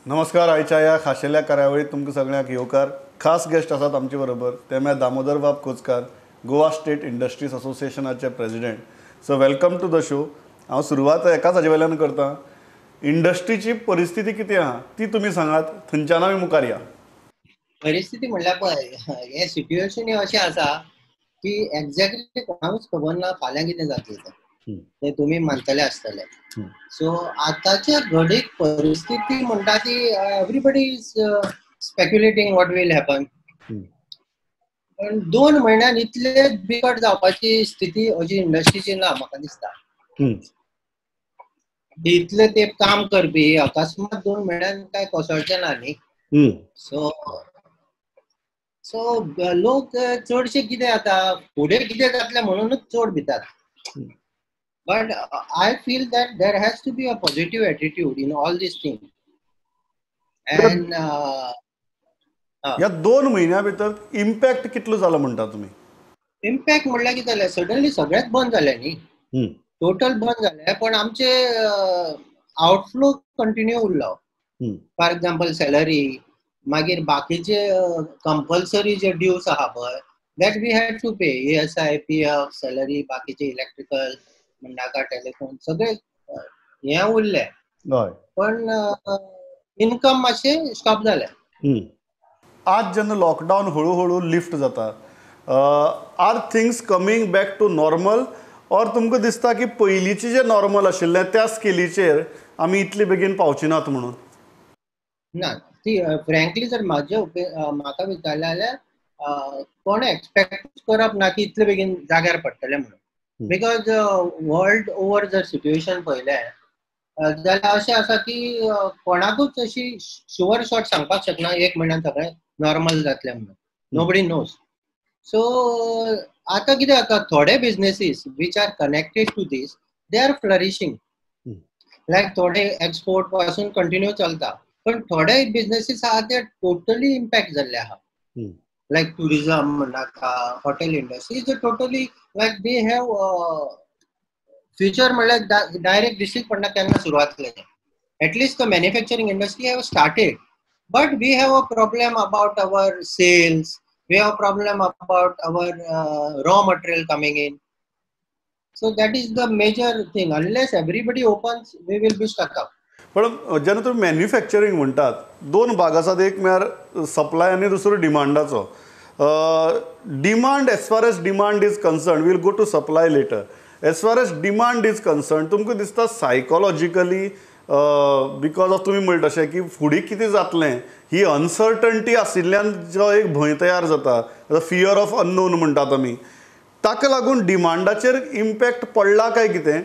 नमस्कार. आयच्या ह्या खाशेल्या कार्यावळीत तुमकां सगळ्यांक येवकार. खास गेस्ट आसात आमचे बरोबर, ते म्हळ्यार दामोदर बाब कोचकार, गोवा स्टेट इंडस्ट्रीज असोसिएशनाचे president. So welcome to the show. हांव सुरवात एकाच हाजे वयल्यान करता. इंडस्ट्रीची परिस्थिती कितें आहा ती तुमी सांगात, थंयच्यान आमी मुखार या. परिस्थिती म्हणल्यार पळय, हे सिच्युएशन अशें आसा की एक्झॅक्टली कोणाकूच खबर ना फाल्यां कितें जातलें ते तुमी मानतले आसतले. सो आतांच्या घडीक परिस्थिती म्हणटा ती everybody is speculating what will happen. पण 2 म्हयन्यान इतले बिकट जावपाची स्थिती अशी इंडस्ट्रीची ना म्हाका दिसता. इतले ते काम करपी अकस्मात 2 म्हयन्यान काय कोसळचे ना न्ही. सो सो लोक चडशे कितें जाता, फुडें कितें जातलें म्हणूनच चड भितात. But I feel that there has to be a positive attitude in all these thing. And ह्या 2 म्हयन्या भितर इम्पॅक्ट कितलो जालो म्हणटा तुमी? इम्पॅक्ट म्हणल्यार कितें जालें, सडनली सगळेंच बंद जालें न्ही. टोटल बंद जालें, पण आमचे आउटफ्लो कंटिन्यू उरलो. फॉर एक्झाम्पल सॅलरी, मागीर बाकीचे कंपल्सरी जे ड्यूज आहा पळय, that we had to pay. ESI, PF, salary, बाकीचे इलेक्ट्रिकल नाका, टेलिफोन सगळे हे उरले. पण इनकम मातशें स्टॉप जालें. आज जेन्ना लॉकडावन हळू लिफ्ट जाता, are things coming back to normal, or तुमकां दिसता की पयलींचे जे नॉर्मल आशिल्लें त्या स्केलीचेर आमी इतले बेगीन पावचे नात म्हणून? ना, ती फ्रँकली जर म्हाका विचारलें जाल्यार कोण एक्सपेक्ट करप ना की इतले बेगीन जाग्यार पडटले म्हणून. बिकॉज वर्ल्ड ओवर जर सिच्युएशन पळयलें जाल्यार अशें आसा की कोणाकूच अशी शुअर शॉट सांगपाक शकना 1 म्हयन्यान सगळें नॉर्मल जातलें म्हणून. Nobody knows. सो आतां कितें जाता, थोडे businesses which are connected to these, they are flourishing. Like थोडे एक्सपोर्ट पासून कंटिन्यू चलता, पण थोडे बिझनेसीस आहा ते टोटली इम्पॅक्ट जाल्ले आहा. लायक टुरिझम नाका, hotel industry is totally like they have future म्हणल्यार डायरेक्ट दिश्टीच पडना केन्ना सुरवात जातली. At least the manufacturing industry have started, but we have a problem about our sales. We have a problem about our raw material coming in. So that is the major thing. Unless everybody opens, we will be stuck up. पण जेन्ना तुमी manufacturing म्हणटात, 2 भाग आसात. एक म्हळ्यार supply आनी दुसरो डिमांडाचो. Demand, as far as demand is concern, will go to supply later. As far as demand is concern, तुमकां दिसता सायकोलॉजिकली बिकॉज ऑफ तुमी म्हणटा तशें की फुडें कितें जातलें ही अनसर्टनटी आशिल्ल्यान जो एक भंय तयार जाता, फियर ऑफ अननोन म्हणटात आमी, ताका लागून डिमांडाचेर इम्पॅक्ट पडला काय कितें?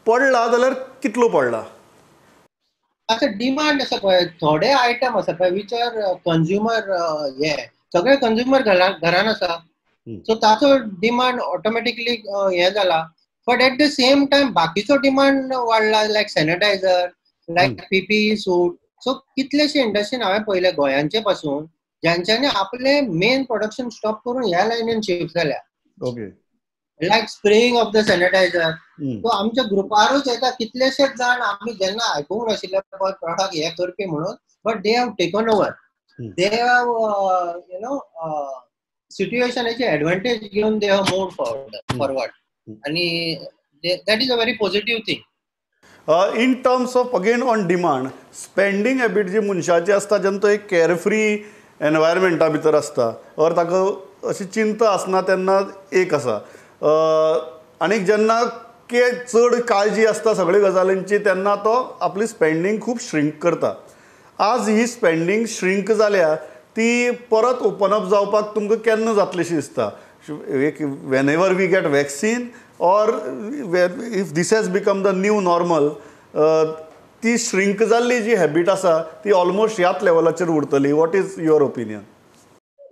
पडला जाल्यार कितलो पडला? आता डिमांड आसा पळय, थोडे आयटम आसा पळय विच आर कंज्युमर, हे सगळे कंज्युमर घरान आसा. सो ताचो डिमांड ऑटोमॅटिकली हे जाला. But at the same time बाकीचो डिमांड वाडला, like sanitiser, like PPE suit. So कितलेशे इंडस्ट्रीन हांवें पळयले गोंयांचे पासून ज्यांच्यानी आपले मेन प्रोडक्शन स्टॉप करून ह्या लायनीन शिफ्ट जाल्या. Okay. Like spraying of the sanitiser. So आमच्या ग्रुपारूच येता कितलेशेच जाण आमी जेन्ना आयकूंक नाशिल्ले प्रॉडक्ट हे करपी म्हणून, but they have taken over. They have you know सिच्युएशनाची एडवांटेज घेवन दे हॅव मूव्ड फॉरवर्ड. आणि that is a very positive thing. In terms of again on demand, spending habit जी मनशाची आसता जेन्ना तो एक केअरफ्री एनवायरमेंटा भितर आसता, और ताका अशी चिंता आसना तेन्ना एक आसा. आनी जेन्ना चड काळजी आसता सगळे गजालींची तेन्ना तो आपली स्पेंडींग खूब श्रिंक करता. आज ही स्पेंडींग श्रिंक जाल्या, ती परत ओपन अप जावपाक तुमकां केन्ना जातलीशी दिसता? Whenever we get vaccine, or if this has become the new normal, ती श्रिंक जाल्ली जी हॅबीट आसा ती ऑलमोस्ट ह्याच लेवलाचेर उरतली. What is your opinion?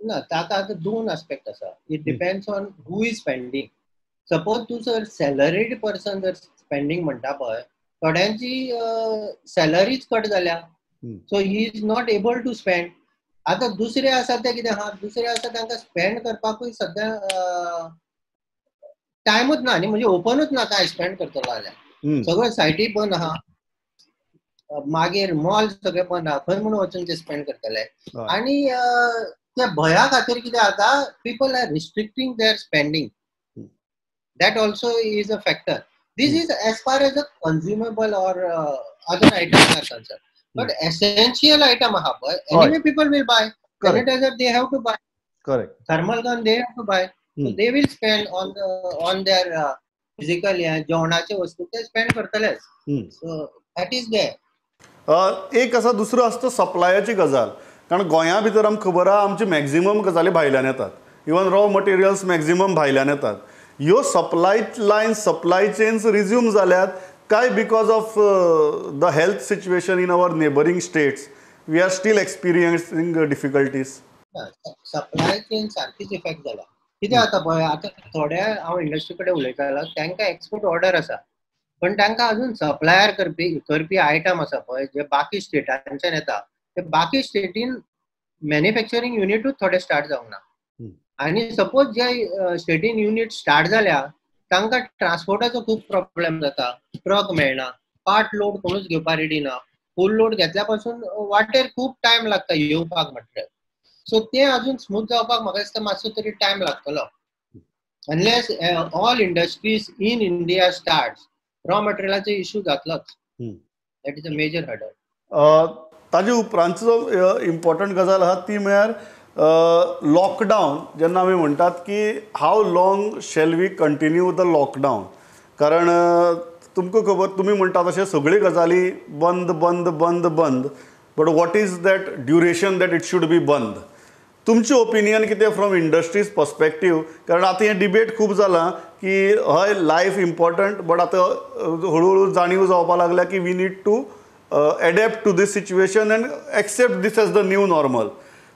ना, ताका आतां 2 आस्पेक्ट आसा. It depends on who is spending. Suppose तूं जर सॅलरीड पर्सन जर स्पेंडींग म्हणटा पळय, थोड्यांची सॅलरीच कट जाल्या, so he is not able to spend. आतां दुसरे आसा ते कितें आहा, दुसरे आसा तांकां स्पेंड करपाकूय सद्या टायमूच ना न्ही, म्हणजे ओपनूच ना काय स्पेंड करतलो जाल्यार. सगळ्यो सायटी बंद आहा. मागीर मॉल सगळे बंद आहा खंय म्हणून वचून ते स्पेंड करतले हय. आणि त्या भया खातीर कितें जाता people are restricting their spending that also is a factor. This is as far as the consumable or other items are concerned. But essential item anyway people will buy. Correct. Sanitizer they have to buy. Correct. Thermal gun they have to buy. So they will spend on their physical जेवणाचे वस्तू ते spend करतलेच. So that is there. एक आसा दुसरो आसता सप्लायाची गजाल कारण गोंया भितर आमकां खबर आहा आमची मॅक्झिमम गजाली भायल्यान येतात इवन रॉ मटेरियल्स मॅक्झिमम भायल्यान येतात ह्यो supply lines supply chains resume जाल्यात काय because of the health situation in our neighbouring states we are still experiencing difficulties supply chain सारखीच इफेक्ट जाला कितें जाता पळय आतां थोड्या हांव इंडस्ट्री कडेन उलयतालो तांकां एक्सपोर्ट ऑर्डर आसा पण तांकां अजून सप्लायर करपी आयटम आसा पळय जे बाकी स्टेटांच्यान येता ते बाकी स्टेटीन मॅन्युफॅक्चरींग युनिटूच थोडे स्टार्ट जावंक ना आणि सपोज जे स्टेटीन युनिट स्टार्ट जाल्या तांकां ट्रान्सपोर्टाचो खूब प्रॉब्लेम जाता ट्रक मेळना पार्ट लोड कोणूच घेवपाक रेडी ना फूल लोड घेतल्या पासून वाटेर खूब टायम लागता येवपाक म्हटल्यार सो ते अजून स्मूथ जावपाक म्हाका दिसता मातसो तरी टायम लागतलो unless all industries in India start raw मटेरियलाचो इश्यू जातलोच that is a major hurdle ताजे उपरांतचो इम्पॉर्टंट गजाल आहा ती म्हळ्यार लॉकडावन जेन्ना आमी म्हणटात की how long shall we continue the lockdown कारण तुमकां खबर तुमी म्हणटा तशें सगळी गजाली बंद बंद बंद बंद but what is that duration that it should be बंद तुमचें ओपिनियन कितें फ्रॉम इंडस्ट्रीज पर्स्पेक्टीव कारण आतां हें डिबेट खूब जालां की हय लायफ इम्पॉर्टंट बट आतां हळू जाणीव जावपाक लागल्या की we need to adapt to this situation and accept this as the new normal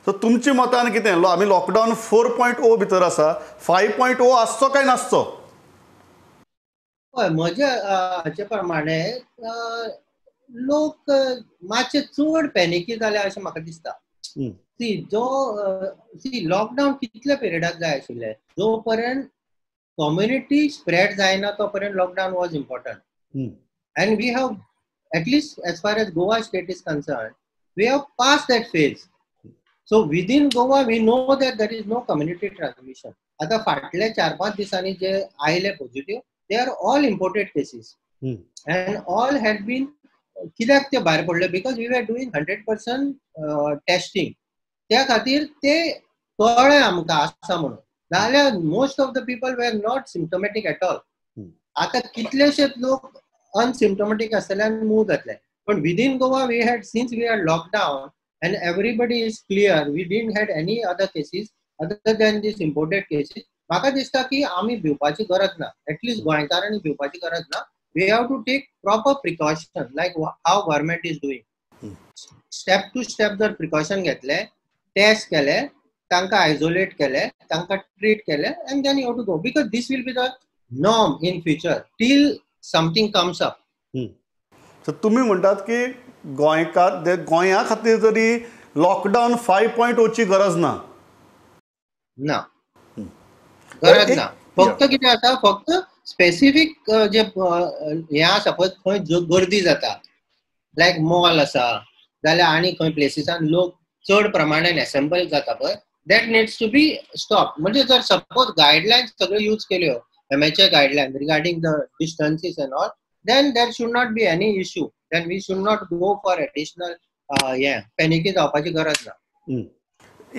so तुमच्या मतान कितें आमी लॉकडावन 4.0 भितर आसा 5.0 आसचो काय नासचो हय म्हज्या हाचे प्रमाणे लोक मातशे चड पॅनिकी जाले अशें म्हाका दिसता लॉकडावन कितल्या पिरियडाक जाय आशिल्लें जो पर्यंत कम्युनिटी स्प्रेड जायना तो पर्यंत lockdown was important and we have at least as far as Goa state is concern we have pass that phase so within Goa we know that there is no community transmission आता फाटल्या 4-5 दिसांनी जे आयले positive they are all imported cases and all had been कित्याक ते भायर पडले because we are doing 100% testing त्या खातीर ते कळ्ळें आमकां आसा म्हणून नाल्यार most of the people were not symptomatic at all आता कितलेशेच लोक अनसिम्टमॅटीक आसतल्यान मूव जातले पण within Goa we had since we are lockdown and everybody is clear we didn't had any other cases other than these imported cases म्हाका दिसता की आमी भिवपाची गरज ना एटलीस्ट गोंयकारांनी भिवपाची गरज ना we have to take proper precaution like how government is doing step to step जर प्रिकॉशन घेतले टेस्ट केले तांकां आयसोलेट केले तांकां ट्रीट केले and then you have to go because this will be the norm in future till something comes up so तुमी म्हणटात की गोंया खातीर तरी लॉकडावन 5.0 ची गरज ना ना गरज ना फक्त कितें आसा फक्त स्पेसिफीक जे हें आसा पळय खंय गर्दी जाता लायक मॉल आसा जाल्यार आनी खंय प्लेसिसान लोक चड प्रमाणान एसेंबल जाता पळय that needs to be stop म्हणजे जर सपोज गायडलायन्स सगळ्यो यूज केल्यो MHA guideline regarding the distances and all then there should not be any issue then we should not go for additional panic जावपाची गरज ना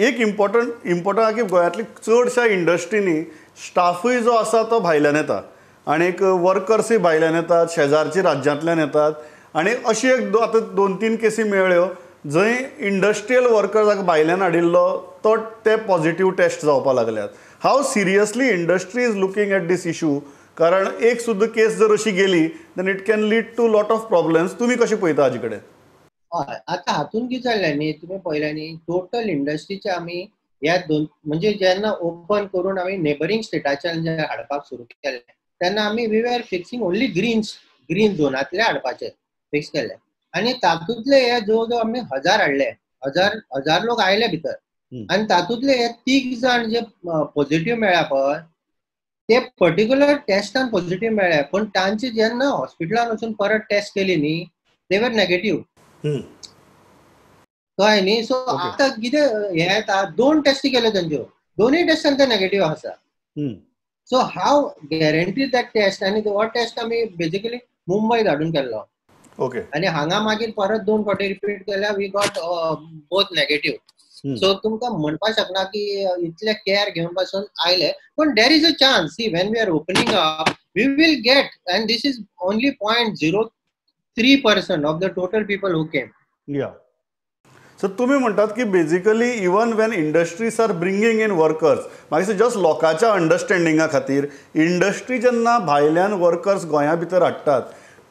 एक इम्पॉर्टंट आहा की गोंयांतली चडशा इंडस्ट्रीनी स्टाफूय जो आसा तो भायल्यान येता आनी वर्कर्सूय भायल्यान येतात शेजारच्या राज्यांतल्यान येतात आनी अशी एक आतां 2-3 केसी मेळ्ळ्यो जंय इंडस्ट्रियल वर्कर्साक भायल्यान हाडिल्लो तो ते पॉझिटिव्ह टेस्ट जावपाक लागल्यात how seriously industry is looking at this issue कारण एक सुद्दां केस जर अशी गेली then it can lead to lot of problems तुमी कशें पळयता हाजे कडेन आता हातून कितें जाल्लें न्ही तुमी पळयलें न्ही टोटल इंडस्ट्रीचे आमी ह्या म्हणजे जेन्ना ओपन करून आमी नेबरिंग स्टेटाच्यान जे हाडपाक सुरू केलें तेन्ना आमी we are fixing only green झोनांतले हाडपाचे फिक्स केल्ले आनी तातूंतले हे जवळ आमी 1000 हाडले हजार लोक आयले भितर आनी तातूंतले हे 3 जाण जे पॉझिटिव्ह मेळ्ळा पळय ते पर्टिक्युलर टेस्टान पॉझिटिव्ह मेळ्ळे पण तांची जेन्ना हॉस्पिटलान वचून परत टेस्ट केली न्ही दे वर नेगेटिव्ह. हम्म. कळ्ळें न्ही. So Okay. आतां कितें हे येता, 2 टेस्टी केल्यो तेंच्यो, दोनूय टेस्टान ते नेगेटिव्ह आसा. Hmm. So how guarantee that test, आनी हो टेस्ट आमी बेजिकली मुंबय धाडून केल्लो, ओके. आनी हांगा मागीर परत 2 फावटी रिपीट केल्या, we got both negative. So तुमकां म्हणपाक शकना की इतले केअर घेवन पासून आयले, पण there is a chance. See, when we are opening up, we will get, and this is only 0.03% of the total people who came. Yeah. So तुम्ही म्हणतात की basically even when industries are bringing in workers, मागीर just लोकांच्या अंडरस्टँडिंगा खातीर industry जेन्ना भायल्यान workers गोंया भितर हाडटात,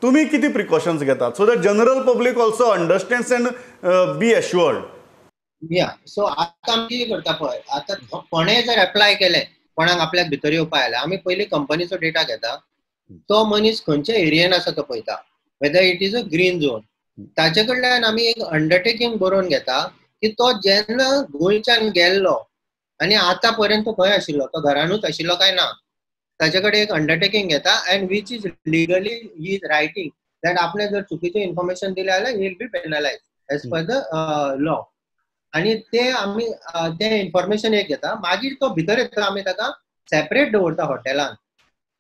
तुम्ही किती प्रिकॉशन्स घेतात so that general public also understands and be assured? Yeah, so आतां आमी कितें करता पळय, आतां कोणेय जर एप्लाय केले, कोणाक आपल्याक भितर येवपा आयला, आमी पयलीं कंपनीचो डेटा घेता. तो मनीस खंयच्या एरियेन आसा तो पळयता, whether it is a green zone. ताचे कडल्यान आमी एक अंडरटेकिंग बरोवन घेता की तो जेन्ना गोंयच्यान गेल्लो आनी आतां पर्यंत खंय आशिल्लो, तो घरानूच आशिल्लो काय ना, ताचे कडेन एक अंडरटेकिंग घेता, and which is legally he is writing that आपणे जर चुकीचें इन्फॉर्मेशन दिलें जाल्यार he will be penalise as per the law. आणि ते आमी ते इन्फॉर्मेशन एक घेता. मागीर तो भितर येता, आमी ताका सेपरेट दवरता हॉटेलान,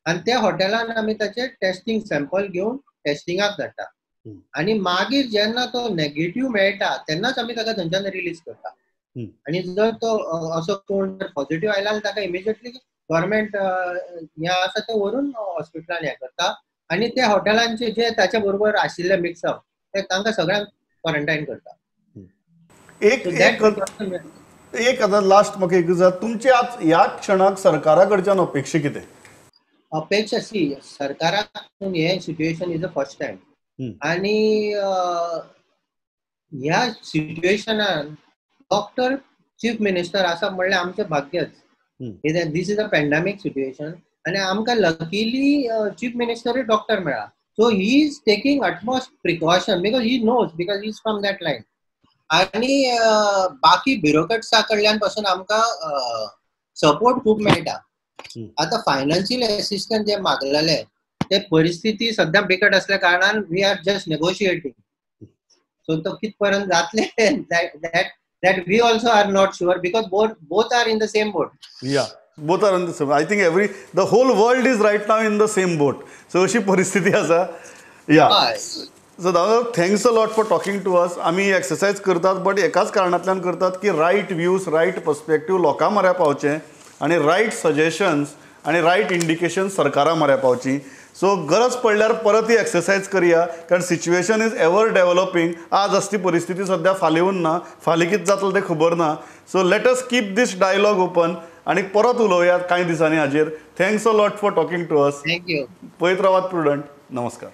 आनी त्या हॉटेलान आमी ताचे टेस्टिंग सॅम्पल घेवन टेस्टिंगाक धाडटा. आणि मागीर जेन्ना तो नेगेटिव्ह मेळटा तेन्नाच आमी ताका थंयच्यान रिलीज करता. आणि जर तो असो कोण जर पॉझिटिव्ह आयला जाल्यार ताका इमिजिएटली गव्हर्मेंट हे आसा ते व्हरून हॉस्पिटलान हे करता, आणि त्या हॉटेलांचे जे ताच्या बरोबर आशिल्ले मिक्सअप ते तांकां सगळ्यांक क्वॉरंटायन करता. एक आता लास्ट म्हाका एक जाता, तुमची आज ह्या क्षणाक सरकारा कडच्यान अपेक्षा कितें? अपेक्षा, सी, सरकाराक हे situation is a first time, आणि ह्या सिच्युएशनान डॉक्टर चीफ मिनिस्टर आसा म्हणल्यार आमचें भाग्यच. This is a pandemic situation, आनी आमकां लकीली चीफ मिनिस्टरूय डॉक्टर मेळ्ळा. So he is taking utmost precaution because he knows, because he is from that line. आणि बाकी ब्युरोक्रेट्सा कडल्यान पासून आमकां सपोर्ट खूब मेळटा. आतां फायनान्शियल असिस्टंट जे मागलेले ते परिस्थिती सध्या बिकट असल्या कारणान we are just negotiating. So तो कितपर्यंत जातले that we also are not sure, because both are in the same boat. Yeah, both are in the same. I think the whole world is right now in the same boat. So अशी परिस्थिती आसा. Yeah. So दादा, thanks a lot for talking to us. आमी exercise करतात, but एकाच कारणांतल्यान करतात की right views, right पर्स्पेक्टीव लोकां म्हऱ्या पावचे, आनी रायट सजेशन्स आनी रायट इंडिकेशन सरकारा म्हऱ्या पावची. सो गरज पडल्यार परत ही एक्सरसाइज करया, कारण सिच्युएशन इज एवर डेव्हलपिंग. आज असती परिस्थिती सध्या फाल्यां उरना, फाल्यां कितें जातलें तें खबर ना. So let us keep this dialogue open, आनी परत उलोवया कांय दिसांनी हाजेर. Thanks a lot for talking to us. Thank you. पळयत रावात प्रुडंट. नमस्कार.